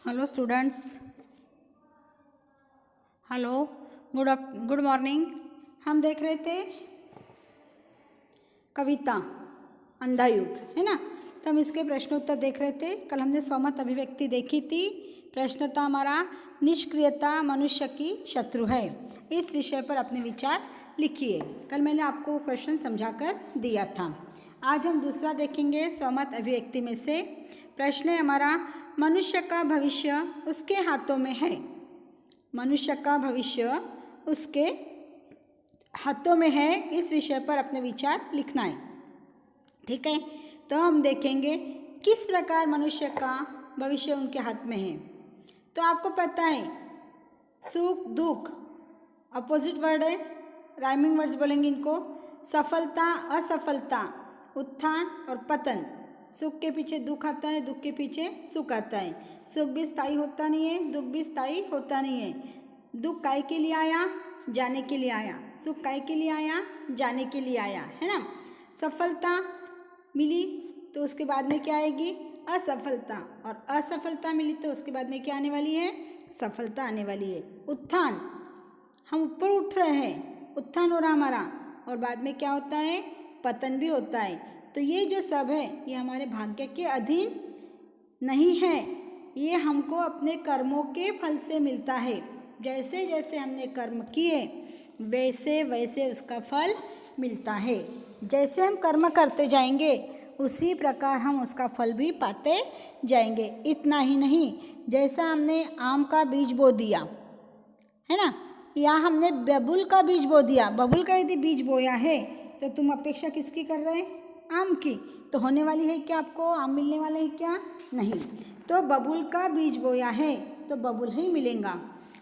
Hello students, hello, good morning. हम देख रहे थे कविता अंधा युग, है ना। तो हम इसके प्रश्नोत्तर देख रहे थे। कल हमने स्वमत अभिव्यक्ति देखी थी। प्रश्न था हमारा, निष्क्रियता मनुष्य की शत्रु है। इस विषय पर अपने विचार लिखिए। कल मैंने आपको क्वेश्चन समझाकर दिया था। आज हम दूसरा देखेंगे स्वमत अभिव्यक्ति में से। प्रश्न है हमारा, मनुष्य का भविष्य उसके हाथों में है। मनुष्य का भविष्य उसके हाथों में है। इस विषय पर अपने विचार लिखना है, ठीक है। तो हम देखेंगे किस प्रकार मनुष्य का भविष्य उनके हाथ में है। तो आपको पता है, सुख दुख अपोजिट वर्ड है, राइमिंग वर्ड्स बोलेंगे इनको। सफलता असफलता, उत्थान और पतन। सुख के पीछे दुख आता है, दुख के पीछे सुख आता है। सुख भी स्थायी होता नहीं है, दुख भी स्थायी होता नहीं है। दुख काय के लिए आया? जाने के लिए आया। सुख काय के लिए आया? जाने के लिए आया, है ना। सफलता मिली तो उसके बाद में क्या आएगी? असफलता। और असफलता मिली तो उसके बाद में क्या आने वाली है? सफलता आने वाली है। उत्थान, हम ऊपर उठ रहे हैं, उत्थान हो रहा हमारा, और बाद में क्या होता है? पतन भी होता है। तो ये जो सब है ये हमारे भाग्य के अधीन नहीं है। ये हमको अपने कर्मों के फल से मिलता है। जैसे जैसे हमने कर्म किए वैसे वैसे उसका फल मिलता है। जैसे हम कर्म करते जाएंगे उसी प्रकार हम उसका फल भी पाते जाएंगे। इतना ही नहीं, जैसा हमने आम का बीज बो दिया, है ना, या हमने बबूल का बीज बो दिया। बबूल का यदि बीज बोया है तो तुम अपेक्षा किसकी कर रहे हैं? आम की। तो होने वाली है क्या? आपको आम मिलने वाला है क्या? नहीं। तो बबूल का बीज बोया है तो बबूल ही मिलेगा,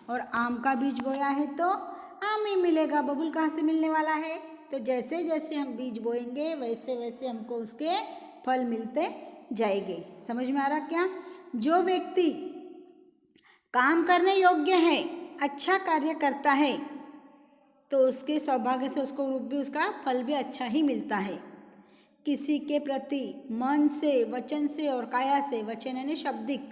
और आम का बीज बोया है तो आम ही मिलेगा। बबूल कहाँ से मिलने वाला है? तो जैसे जैसे हम बीज बोएंगे वैसे वैसे हमको उसके फल मिलते जाएंगे। समझ में आ रहा क्या? जो व्यक्ति काम करने योग्य है, अच्छा कार्य करता है, तो उसके सौभाग्य से उसको रूप भी, उसका फल भी अच्छा ही मिलता है। किसी के प्रति मन से, वचन से और काया से, वचन यानी शाब्दिक,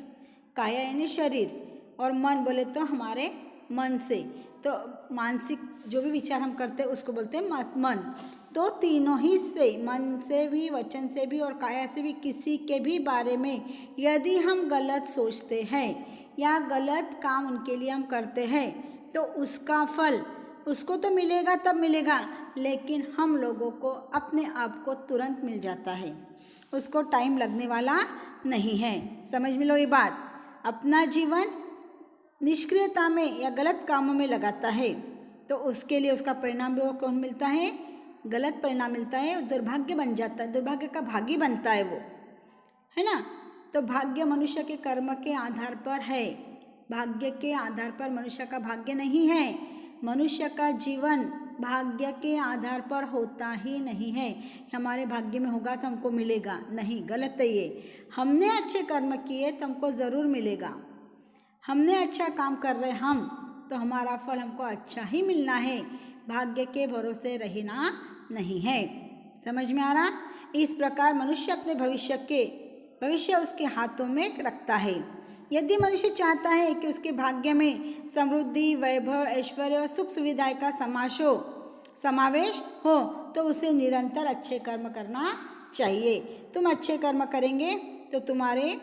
काया यानी शरीर, और मन बोले तो हमारे मन से, तो मानसिक जो भी विचार हम करते हैं उसको बोलते हैं मन। तो तीनों ही से, मन से भी, वचन से भी और काया से भी, किसी के भी बारे में यदि हम गलत सोचते हैं या गलत काम उनके लिए हम करते हैं तो उसका फल उसको तो मिलेगा, तब मिलेगा, लेकिन हम लोगों को अपने आप को तुरंत मिल जाता है। उसको टाइम लगने वाला नहीं है। समझ में लो ये बात। अपना जीवन निष्क्रियता में या गलत कामों में लगाता है तो उसके लिए उसका परिणाम भी वो कौन मिलता है? गलत परिणाम मिलता है। दुर्भाग्य बन जाता है, दुर्भाग्य का भागी बनता है वो, है ना। तो भाग्य मनुष्य के कर्म के आधार पर है। भाग्य के आधार पर मनुष्य का भाग्य नहीं है। मनुष्य का जीवन भाग्य के आधार पर होता ही नहीं है। हमारे भाग्य में होगा तो हमको मिलेगा, नहीं, गलत है ये। हमने अच्छे कर्म किए तो हमको ज़रूर मिलेगा। हमने अच्छा काम कर रहे हम तो हमारा फल हमको अच्छा ही मिलना है। भाग्य के भरोसे रहना नहीं है। समझ में आ रहा? इस प्रकार मनुष्य अपने भविष्य उसके हाथों में रखता है। यदि मनुष्य चाहता है कि उसके भाग्य में समृद्धि, वैभव, ऐश्वर्य और सुख सुविधाएं का समावेश हो तो उसे निरंतर अच्छे कर्म करना चाहिए। तुम अच्छे कर्म करेंगे तो तुम्हारे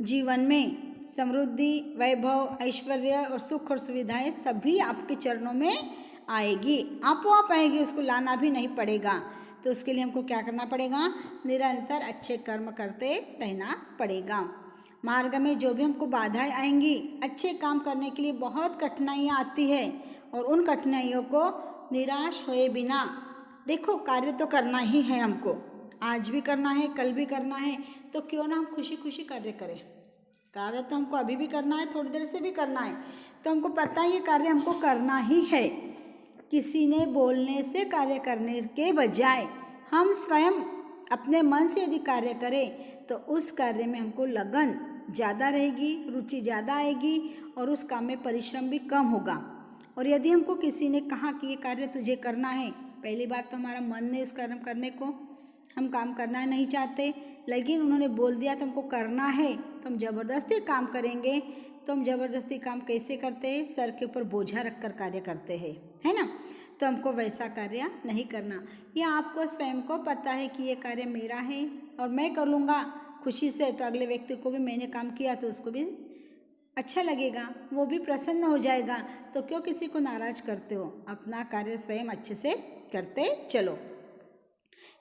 जीवन में समृद्धि, वैभव, ऐश्वर्य और सुख और सुविधाएं सभी आपके चरणों में आएगी, आपो आएगी, उसको लाना भी नहीं पड़ेगा। तो उसके लिए हमको क्या करना पड़ेगा? निरंतर अच्छे कर्म करते रहना पड़ेगा। मार्ग में जो भी हमको बाधाएं आएंगी, अच्छे काम करने के लिए बहुत कठिनाइयाँ आती है, और उन कठिनाइयों को निराश हुए बिना, देखो कार्य तो करना ही है हमको, आज भी करना है, कल भी करना है, तो क्यों ना हम खुशी खुशी कार्य करें। कार्य तो हमको अभी भी करना है, थोड़ी देर से भी करना है, तो हमको पता है ये कार्य हमको करना ही है। किसी ने बोलने से कार्य करने के बजाय हम स्वयं अपने मन से यदि कार्य करें तो उस कार्य में हमको लगन ज़्यादा रहेगी, रुचि ज़्यादा आएगी, और उस काम में परिश्रम भी कम होगा। और यदि हमको किसी ने कहा कि ये कार्य तुझे करना है, पहली बात तो हमारा मन नहीं उस कर्म करने को, हम काम करना नहीं चाहते, लेकिन उन्होंने बोल दिया तुमको करना है तो हम ज़बरदस्ती काम करेंगे। तो हम ज़बरदस्ती काम कैसे करते हैं? सर के ऊपर बोझा रख कर कार्य करते हैं, है ना। तो हमको वैसा कार्य नहीं करना। या आपको स्वयं को पता है कि ये कार्य मेरा है और मैं कर लूँगा खुशी से, तो अगले व्यक्ति को भी मैंने काम किया तो उसको भी अच्छा लगेगा, वो भी प्रसन्न हो जाएगा। तो क्यों किसी को नाराज करते हो? अपना कार्य स्वयं अच्छे से करते चलो,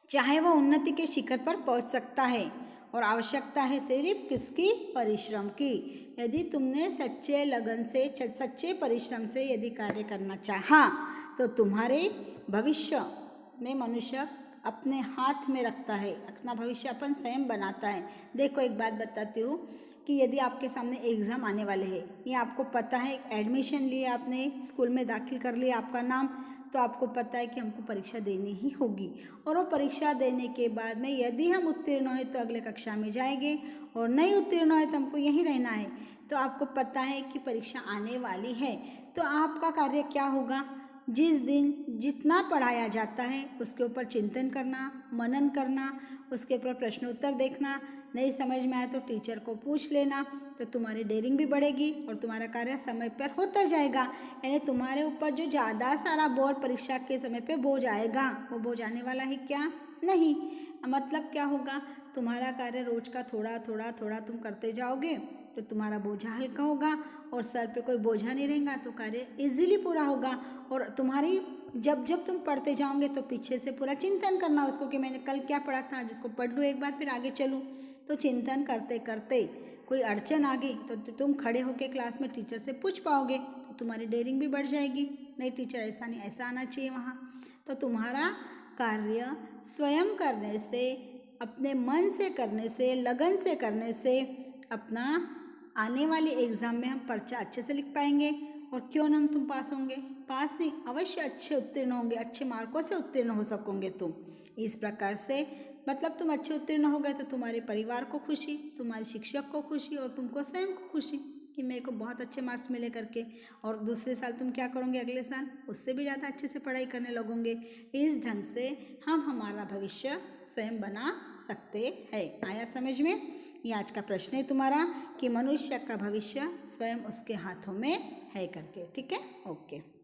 चाहे वो उन्नति के शिखर पर पहुंच सकता है। और आवश्यकता है सिर्फ किसकी? परिश्रम की। यदि तुमने सच्चे लगन से, सच्चे परिश्रम से यदि कार्य करना चाहा तो तुम्हारे भविष्य में मनुष्य अपने हाथ में रखता है। अपना भविष्य अपन स्वयं बनाता है। देखो एक बात बताती हूँ कि यदि आपके सामने एग्ज़ाम आने वाले हैं, ये आपको पता है, एडमिशन लिए आपने स्कूल में दाखिल कर लिया आपका नाम, तो आपको पता है कि हमको परीक्षा देनी ही होगी। और वो परीक्षा देने के बाद में यदि हम उत्तीर्ण हुए तो अगले कक्षा में जाएंगे, और नहीं उत्तीर्ण हुए तो हमको यहीं रहना है। तो आपको पता है कि परीक्षा आने वाली है, तो आपका कार्य क्या होगा? जिस दिन जितना पढ़ाया जाता है उसके ऊपर चिंतन करना, मनन करना, उसके ऊपर प्रश्न उत्तर देखना, नहीं समझ में आए तो टीचर को पूछ लेना, तो तुम्हारी डेयरिंग भी बढ़ेगी और तुम्हारा कार्य समय पर होता जाएगा। यानी तुम्हारे ऊपर जो ज़्यादा सारा बोझ परीक्षा के समय पे बोझ आएगा, वो बोझ आने वाला है क्या? नहीं। मतलब क्या होगा? तुम्हारा कार्य रोज का थोड़ा थोड़ा थोड़ा तुम करते जाओगे तो तुम्हारा बोझा हल्का होगा, और सर पे कोई बोझा नहीं रहेगा तो कार्य इजीली पूरा होगा। और तुम्हारी जब जब तुम पढ़ते जाओगे तो पीछे से पूरा चिंतन करना उसको कि मैंने कल क्या पढ़ा था, आज उसको पढ़ लूँ एक बार फिर आगे चलूँ। तो चिंतन करते करते कोई अड़चन आ गई तो तुम खड़े होकर क्लास में टीचर से पूछ पाओगे, तो तुम्हारी डेयरिंग भी बढ़ जाएगी। नहीं टीचर ऐसा नहीं, ऐसा आना चाहिए वहाँ। तो तुम्हारा कार्य स्वयं करने से, अपने मन से करने से, लगन से करने से अपना आने वाले एग्ज़ाम में हम पर्चा अच्छे से लिख पाएंगे। और क्यों ना हम तुम पास होंगे, पास नहीं अवश्य अच्छे उत्तीर्ण होंगे, अच्छे मार्कों से उत्तीर्ण हो सकोगे तुम। इस प्रकार से मतलब तुम अच्छे उत्तीर्ण हो गए तो तुम्हारे परिवार को खुशी, तुम्हारे शिक्षक को खुशी और तुमको स्वयं को खुशी कि मेरे को बहुत अच्छे मार्क्स मिले करके। और दूसरे साल तुम क्या करोगे? अगले साल उससे भी ज़्यादा अच्छे से पढ़ाई करने लगोगे। इस ढंग से हम हमारा भविष्य स्वयं बना सकते हैं। आया समझ में? ये आज का प्रश्न है तुम्हारा कि मनुष्य का भविष्य स्वयं उसके हाथों में है करके। ठीक है, ओके।